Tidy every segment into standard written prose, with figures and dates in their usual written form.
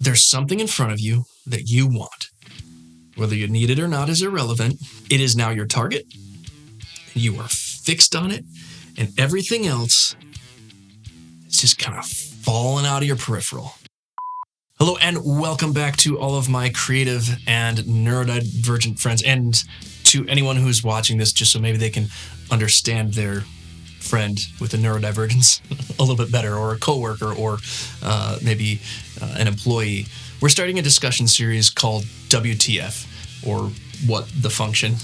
There's something in front of you that you want. Whether you need it or not is irrelevant. It is now your target. You are fixed on it, and everything else is just kind of falling out of your peripheral. Hello, and welcome back to all of my creative and neurodivergent friends, and to anyone who's watching this, just so maybe they can understand their friend with a neurodivergence a little bit better, or a coworker, or maybe an employee. We're starting a discussion series called WTF, or What the Function.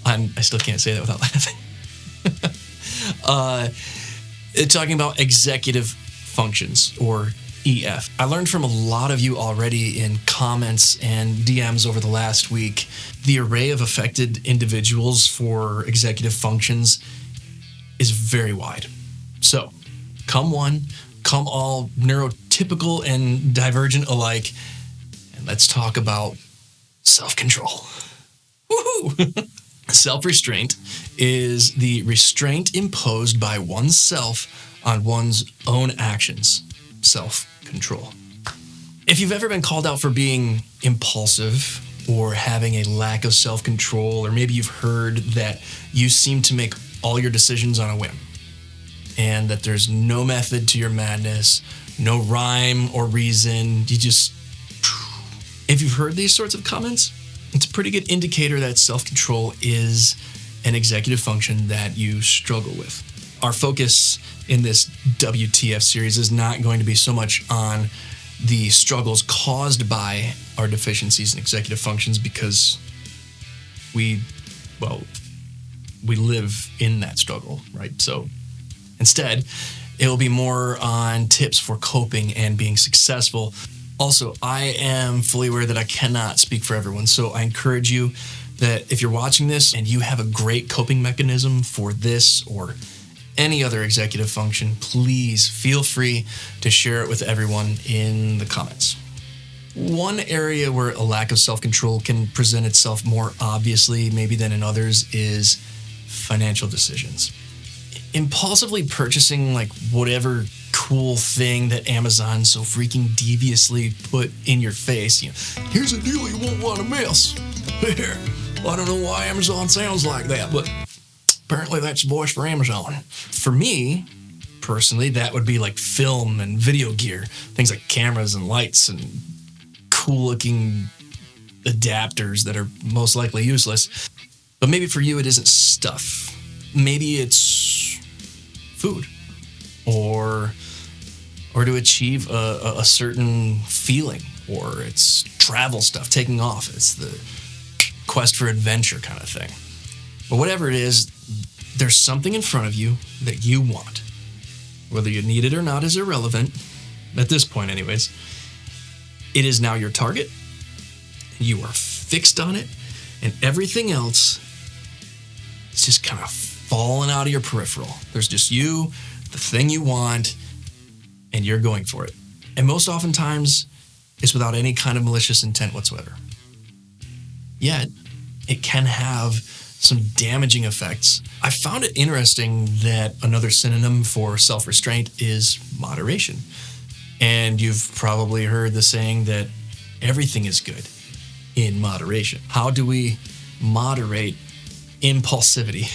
I still can't say that without laughing. Talking about executive functions, or EF. I learned from a lot of you already in comments and DMs over the last week. The array of affected individuals for executive functions is very wide. So, come one, come all, neurotypical and divergent alike, and let's talk about self-control. Woohoo! Self-restraint is the restraint imposed by oneself on one's own actions. Self-control. If you've ever been called out for being impulsive or having a lack of self-control, or maybe you've heard that you seem to make all your decisions on a whim, and that there's no method to your madness, no rhyme or reason, if you've heard these sorts of comments, it's a pretty good indicator that self-control is an executive function that you struggle with. Our focus in this WTF series is not going to be so much on the struggles caused by our deficiencies in executive functions, because we live in that struggle, right? So instead, it will be more on tips for coping and being successful. Also, I am fully aware that I cannot speak for everyone, so I encourage you that if you're watching this and you have a great coping mechanism for this or any other executive function, please feel free to share it with everyone in the comments. One area where a lack of self-control can present itself more obviously maybe than in others is financial decisions. Impulsively purchasing like whatever cool thing that Amazon so freaking deviously put in your face. Here's a deal you won't want to miss. Well, I don't know why Amazon sounds like that, but apparently that's the voice for Amazon. For me, personally, that would be like film and video gear. Things like cameras and lights and cool-looking adapters that are most likely useless. But maybe for you, it isn't stuff. Maybe it's food, or to achieve a certain feeling, or it's travel stuff, taking off. It's the quest for adventure kind of thing. But whatever it is, there's something in front of you that you want. Whether you need it or not is irrelevant, at this point anyways. It is now your target. You are fixed on it, and everything else is just kind of falling out of your peripheral. There's just you, the thing you want, and you're going for it. And most oftentimes, it's without any kind of malicious intent whatsoever. Yet, it can have some damaging effects. I found it interesting that another synonym for self-restraint is moderation. And you've probably heard the saying that everything is good in moderation. How do we moderate impulsivity?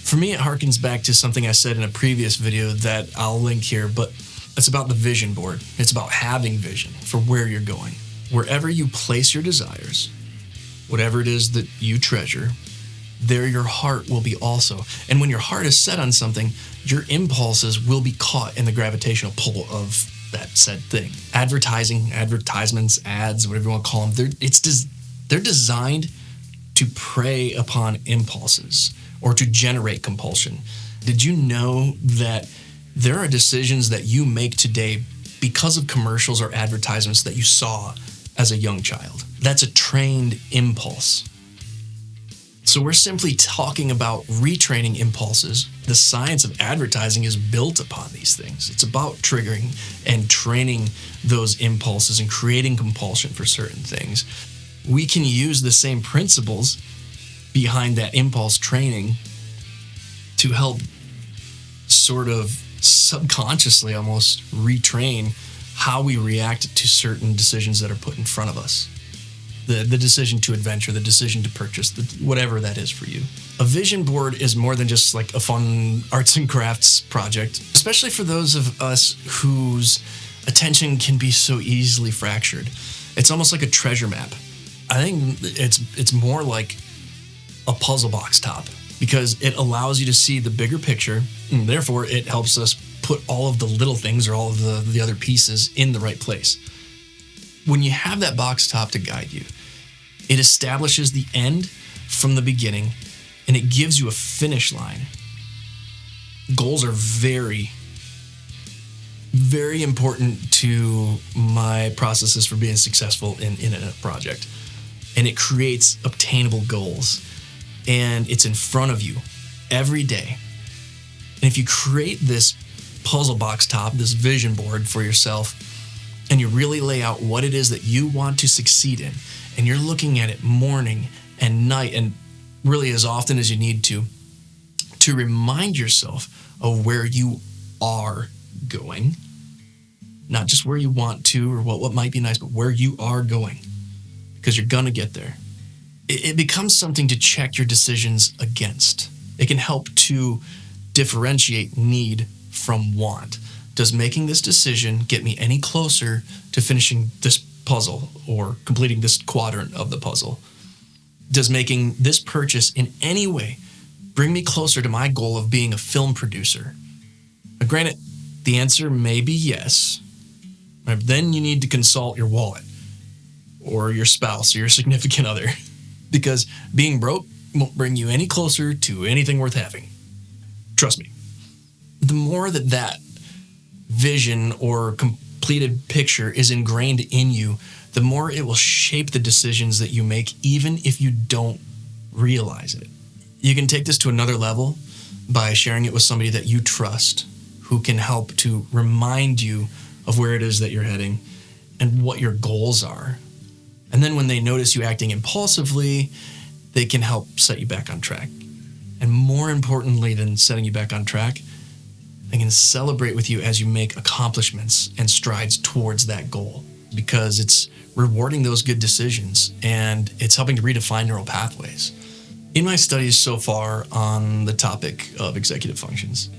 For me, it harkens back to something I said in a previous video that I'll link here, but it's about the vision board. It's about having vision for where you're going. Wherever you place your desires, whatever it is that you treasure, there your heart will be also. And when your heart is set on something, your impulses will be caught in the gravitational pull of that said thing. Advertising, advertisements, ads, whatever you want to call them, they're designed to prey upon impulses or to generate compulsion. Did you know that there are decisions that you make today because of commercials or advertisements that you saw as a young child? That's a trained impulse. So we're simply talking about retraining impulses. The science of advertising is built upon these things. It's about triggering and training those impulses and creating compulsion for certain things. We can use the same principles behind that impulse training to help sort of subconsciously almost retrain how we react to certain decisions that are put in front of us. The decision to adventure, the decision to purchase, whatever that is for you. A vision board is more than just like a fun arts and crafts project, especially for those of us whose attention can be so easily fractured. It's almost like a treasure map. I think it's more like a puzzle box top, because it allows you to see the bigger picture, and therefore it helps us put all of the little things or all of the other pieces in the right place. When you have that box top to guide you, it establishes the end from the beginning, and it gives you a finish line. Goals are very, very important to my processes for being successful in a project. And it creates obtainable goals. And it's in front of you every day. And if you create this puzzle box top, this vision board for yourself, and you really lay out what it is that you want to succeed in, and you're looking at it morning and night, and really as often as you need to remind yourself of where you are going, not just where you want to or what might be nice, but where you are going, because you're going to get there. It becomes something to check your decisions against. It can help to differentiate need from want. Does making this decision get me any closer to finishing this puzzle or completing this quadrant of the puzzle? Does making this purchase in any way bring me closer to my goal of being a film producer? Now, granted, the answer may be yes. Then you need to consult your wallet or your spouse or your significant other, because being broke won't bring you any closer to anything worth having. Trust me. The more that vision or completed picture is ingrained in you, the more it will shape the decisions that you make, even if you don't realize it. You can take this to another level by sharing it with somebody that you trust, who can help to remind you of where it is that you're heading and what your goals are. And then when they notice you acting impulsively, they can help set you back on track. And more importantly than setting you back on track, they can celebrate with you as you make accomplishments and strides towards that goal, because it's rewarding those good decisions and it's helping to redefine neural pathways. In my studies so far on the topic of executive functions,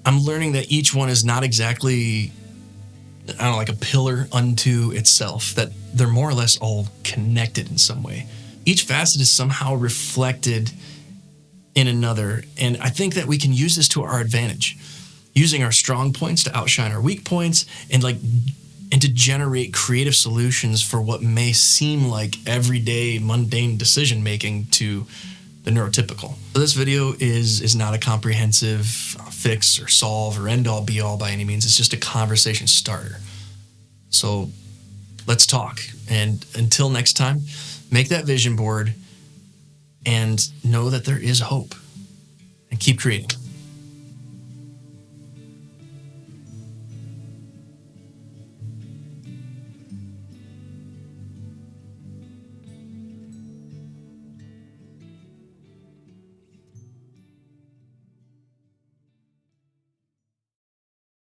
I'm learning that each one is not exactly, like a pillar unto itself, that they're more or less all connected in some way. Each facet is somehow reflected in another. And I think that we can use this to our advantage, using our strong points to outshine our weak points and to generate creative solutions for what may seem like everyday mundane decision making to the neurotypical. So this video is not a comprehensive fix or solve or end all be all by any means. It's just a conversation starter. So let's talk. And until next time, make that vision board and know that there is hope, and keep creating.